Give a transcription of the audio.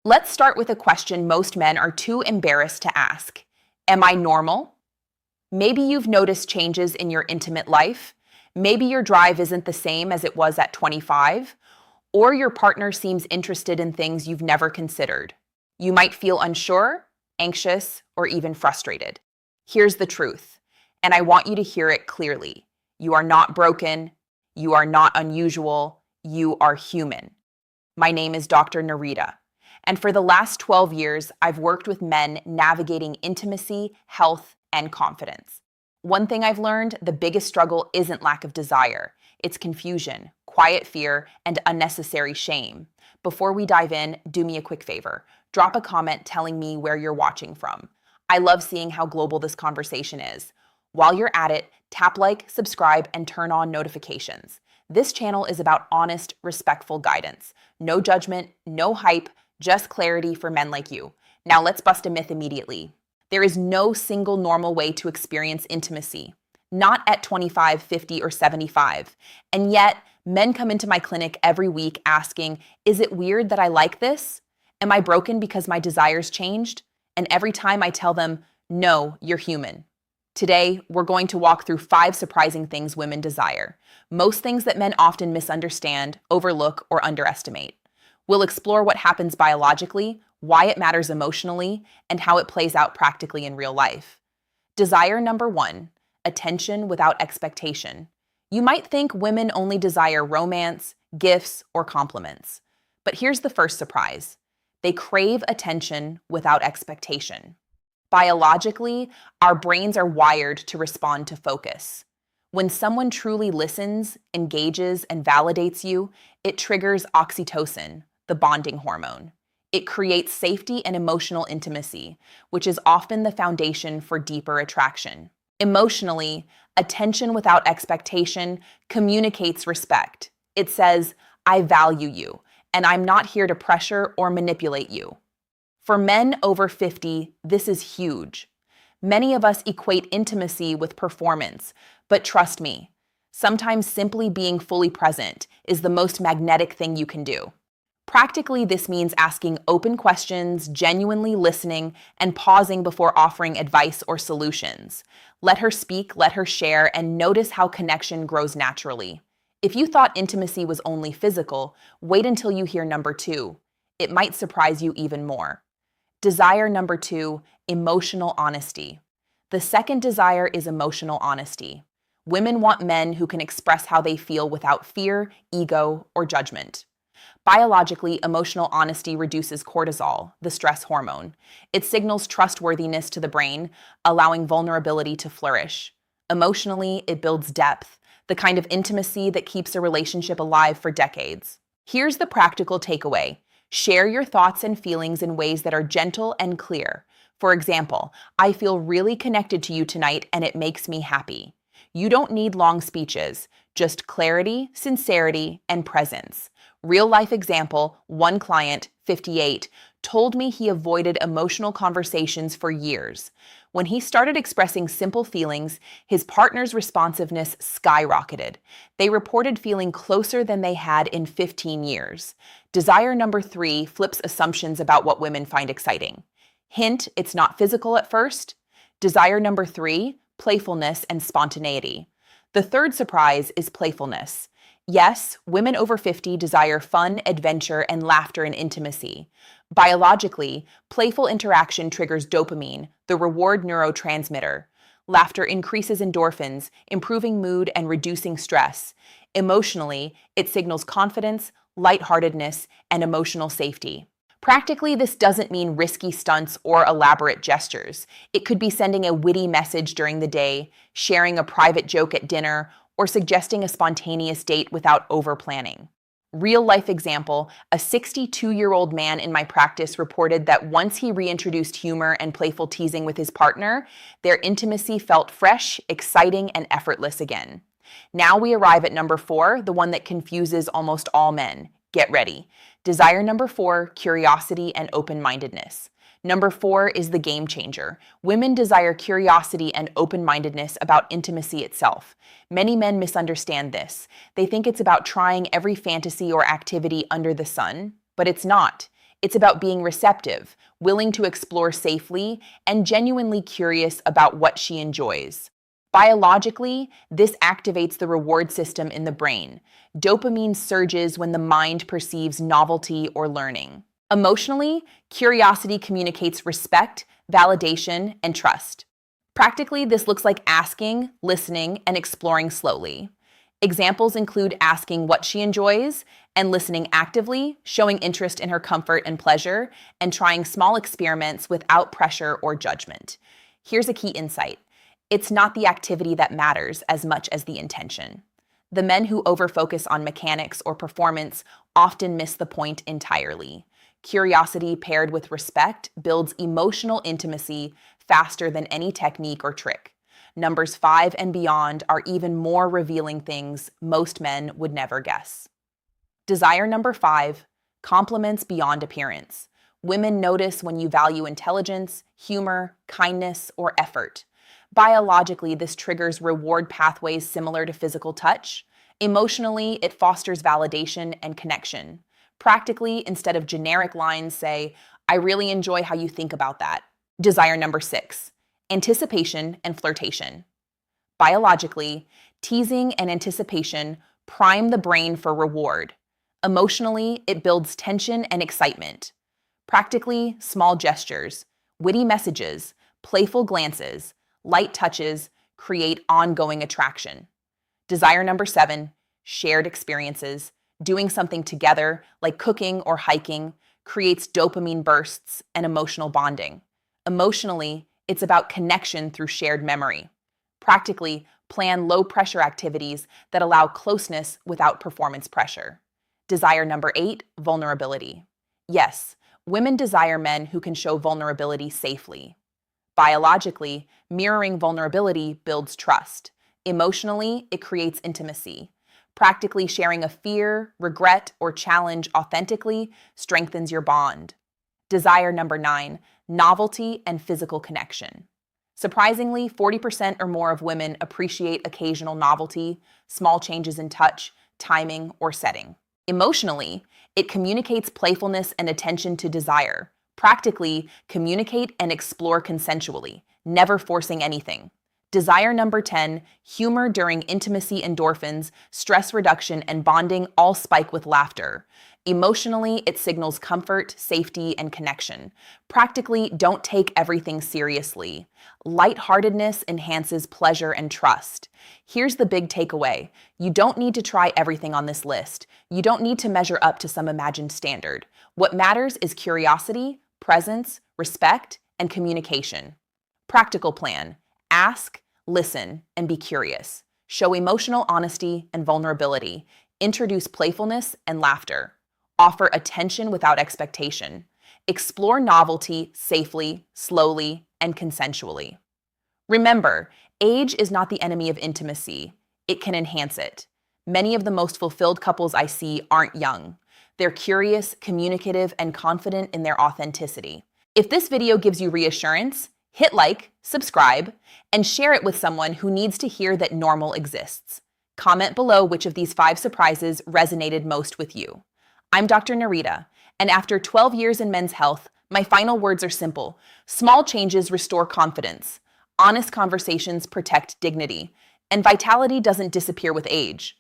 Let's start with a question most men are too embarrassed to ask. Am I normal? Maybe you've noticed changes in your intimate life. Maybe your drive isn't the same as it was at 25, or your partner seems interested in things you've never considered. You might feel unsure, anxious, or even frustrated. Here's the truth, and I want you to hear it clearly. You are not broken. You are not unusual. You are human. My name is Dr. Nerita, and for the last 12 years, I've worked with men navigating intimacy, health, and confidence. One thing I've learned, the biggest struggle isn't lack of desire. It's confusion, quiet fear, and unnecessary shame. Before we dive in, do me a quick favor. Drop a comment telling me where you're watching from. I love seeing how global this conversation is. While you're at it, tap like, subscribe, and turn on notifications. This channel is about honest, respectful guidance. No judgment, no hype, just clarity for men like you. Now let's bust a myth immediately. There is no single normal way to experience intimacy. Not at 25, 50, or 75. And yet, men come into my clinic every week asking, is it weird that I like this? Am I broken because my desires changed? And every time I tell them, no, you're human. Today, we're going to walk through 5 surprising things women desire. Most things that men often misunderstand, overlook, or underestimate. We'll explore what happens biologically, why it matters emotionally, and how it plays out practically in real life. Desire number 1, attention without expectation. You might think women only desire romance, gifts, or compliments. But here's the first surprise. They crave attention without expectation. Biologically, our brains are wired to respond to focus. When someone truly listens, engages, and validates you, it triggers oxytocin, the bonding hormone. It creates safety and emotional intimacy, which is often the foundation for deeper attraction. Emotionally, attention without expectation communicates respect. It says, I value you, and I'm not here to pressure or manipulate you. For men over 50, this is huge. Many of us equate intimacy with performance, but trust me, sometimes simply being fully present is the most magnetic thing you can do. Practically, this means asking open questions, genuinely listening, and pausing before offering advice or solutions. Let her speak, let her share, and notice how connection grows naturally. If you thought intimacy was only physical, wait until you hear number 2. It might surprise you even more. Desire number 2, emotional honesty. The second desire is emotional honesty. Women want men who can express how they feel without fear, ego, or judgment. Biologically, emotional honesty reduces cortisol, the stress hormone. It signals trustworthiness to the brain, allowing vulnerability to flourish. Emotionally, it builds depth, the kind of intimacy that keeps a relationship alive for decades. Here's the practical takeaway. Share your thoughts and feelings in ways that are gentle and clear. For example, I feel really connected to you tonight and it makes me happy. You don't need long speeches, just clarity, sincerity, and presence. Real-life example, one client, 58, told me he avoided emotional conversations for years. When he started expressing simple feelings, his partner's responsiveness skyrocketed. They reported feeling closer than they had in 15 years. Desire number 3 flips assumptions about what women find exciting. Hint, it's not physical at first. Desire number 3, playfulness and spontaneity. The third surprise is playfulness. Yes, women over 50 desire fun, adventure, and laughter and intimacy. Biologically, playful interaction triggers dopamine, the reward neurotransmitter. Laughter increases endorphins, improving mood and reducing stress. Emotionally, it signals confidence, lightheartedness, and emotional safety. Practically, this doesn't mean risky stunts or elaborate gestures. It could be sending a witty message during the day, sharing a private joke at dinner, or suggesting a spontaneous date without over-planning. Real-life example, a 62-year-old man in my practice reported that once he reintroduced humor and playful teasing with his partner, their intimacy felt fresh, exciting, and effortless again. Now we arrive at number 4, the one that confuses almost all men. Get ready. Desire number 4, curiosity and open-mindedness. Number 4 is the game changer. Women desire curiosity and open-mindedness about intimacy itself. Many men misunderstand this. They think it's about trying every fantasy or activity under the sun, but it's not. It's about being receptive, willing to explore safely, and genuinely curious about what she enjoys. Biologically, this activates the reward system in the brain. Dopamine surges when the mind perceives novelty or learning. Emotionally, curiosity communicates respect, validation, and trust. Practically, this looks like asking, listening, and exploring slowly. Examples include asking what she enjoys and listening actively, showing interest in her comfort and pleasure, and trying small experiments without pressure or judgment. Here's a key insight. It's not the activity that matters as much as the intention. The men who overfocus on mechanics or performance often miss the point entirely. Curiosity paired with respect builds emotional intimacy faster than any technique or trick. Numbers 5 and beyond are even more revealing things most men would never guess. Desire number 5, compliments beyond appearance. Women notice when you value intelligence, humor, kindness, or effort. Biologically, this triggers reward pathways similar to physical touch. Emotionally, it fosters validation and connection. Practically, instead of generic lines, say, "I really enjoy how you think about that." Desire number 6, anticipation and flirtation. Biologically, teasing and anticipation prime the brain for reward. Emotionally, it builds tension and excitement. Practically, small gestures, witty messages, playful glances, light touches create ongoing attraction. Desire number 7, shared experiences. Doing something together, like cooking or hiking, creates dopamine bursts and emotional bonding. Emotionally, it's about connection through shared memory. Practically, plan low-pressure activities that allow closeness without performance pressure. Desire number 8, vulnerability. Yes, women desire men who can show vulnerability safely. Biologically, mirroring vulnerability builds trust. Emotionally, it creates intimacy. Practically, sharing a fear, regret, or challenge authentically strengthens your bond. Desire number 9, novelty and physical connection. Surprisingly, 40% or more of women appreciate occasional novelty, small changes in touch, timing, or setting. Emotionally, it communicates playfulness and attention to desire. Practically, communicate and explore consensually, never forcing anything. Desire number 10, humor during intimacy, endorphins, stress reduction, and bonding all spike with laughter. Emotionally, it signals comfort, safety, and connection. Practically, don't take everything seriously. Lightheartedness enhances pleasure and trust. Here's the big takeaway. You don't need to try everything on this list. You don't need to measure up to some imagined standard. What matters is curiosity, presence, respect, and communication. Practical plan. Ask, listen, and be curious. Show emotional honesty and vulnerability. Introduce playfulness and laughter. Offer attention without expectation. Explore novelty safely, slowly, and consensually. Remember, age is not the enemy of intimacy. It can enhance it. Many of the most fulfilled couples I see aren't young. They're curious, communicative, and confident in their authenticity. If this video gives you reassurance, hit like, subscribe, and share it with someone who needs to hear that normal exists. Comment below which of these 5 surprises resonated most with you. I'm Dr. Nerita, and after 12 years in men's health, my final words are simple. Small changes restore confidence. Honest conversations protect dignity. And vitality doesn't disappear with age.